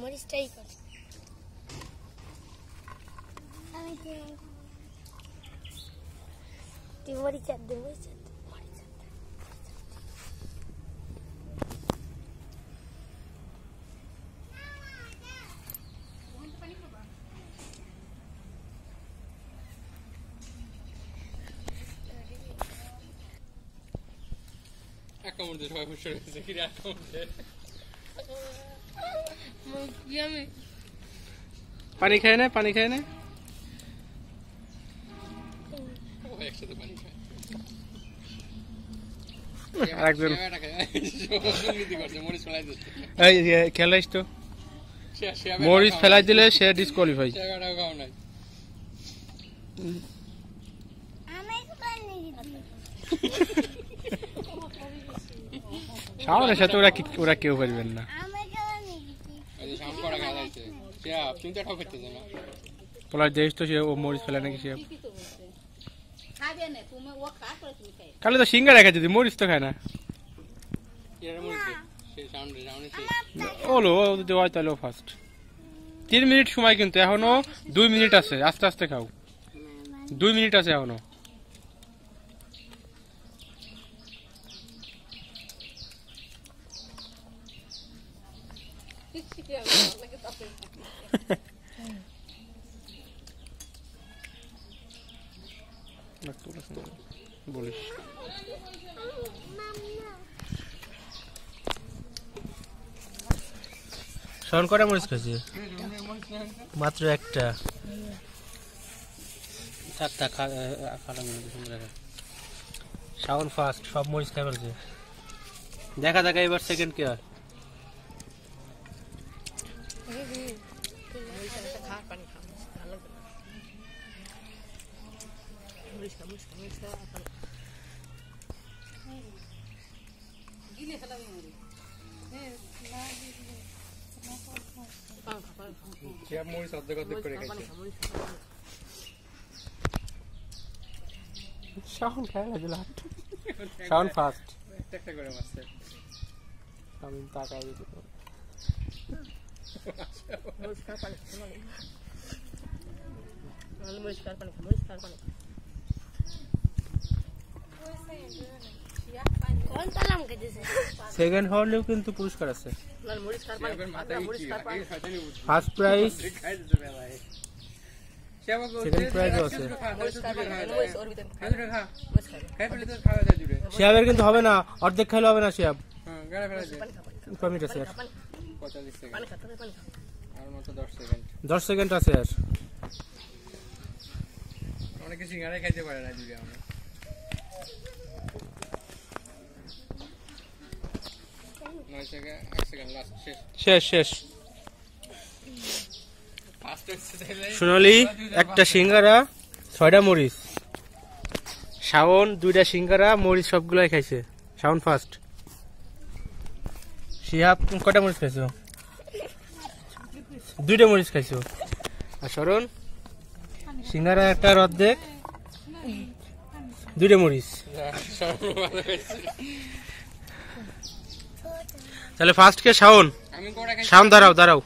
মরিচটাই কর তুই মরিচ আর দে মরিচ পানি খায় না পানি খায় না খেলাইস তো মরিচ ফেলাই দিলে সে ডিসকোয়ালিফাই সামনের সাথে ওরা কেউ পারবেন না পোলার দেশ তো সে ও মরিচ ফেলে নাকি সে খালি তো সিঙ্গারা খায় যদি মরিচ তো খায় না ওলো দেওয়া তাহলে ফার্স্ট 3 মিনিট সময় কিন্তু এখনো 2 মিনিট আছে আস্তে আস্তে খাও 2 মিনিট আছে এখনো বলিস শাওন কটা মরিচ খাইছে মাত্র একটা শাওন ফার্স্ট সব মরিচ খাই ফেলছে দেখা যাক এবার সেকেন্ড কে হয় শাওন খায় না দিলা শাওন ফার্স্ট একটা করে মারছে আমি তাকাই দিতে সেকেন্ড হলেও কিন্তু পুরস্কার আছে ফার্স্ট প্রাইজ সেকেন্ড প্রাইজও আছে শিয়াবের কিন্তু হবে না অর্ধেক খেলে হবে না শিয়াব 10 সেকেন্ড আছে আর অনেকে সিঙ্গারা খাইতে পারে না দিদি আমরা শেষ শেষ সোনালি একটা সিঙ্গারা 6টা মরিচ শাওন 2টা সিঙ্গারা মরিচ সবগুলাই খাইছে শাওন ফার্স্ট শিহাব কটা মরিচ খাইছো 2টা মরিচ খাইছো আর শরণ সিঙ্গারা একটা অর্ধেক 2টা মরিচ তাহলে ফার্স্ট কে শাওন দাঁড়াও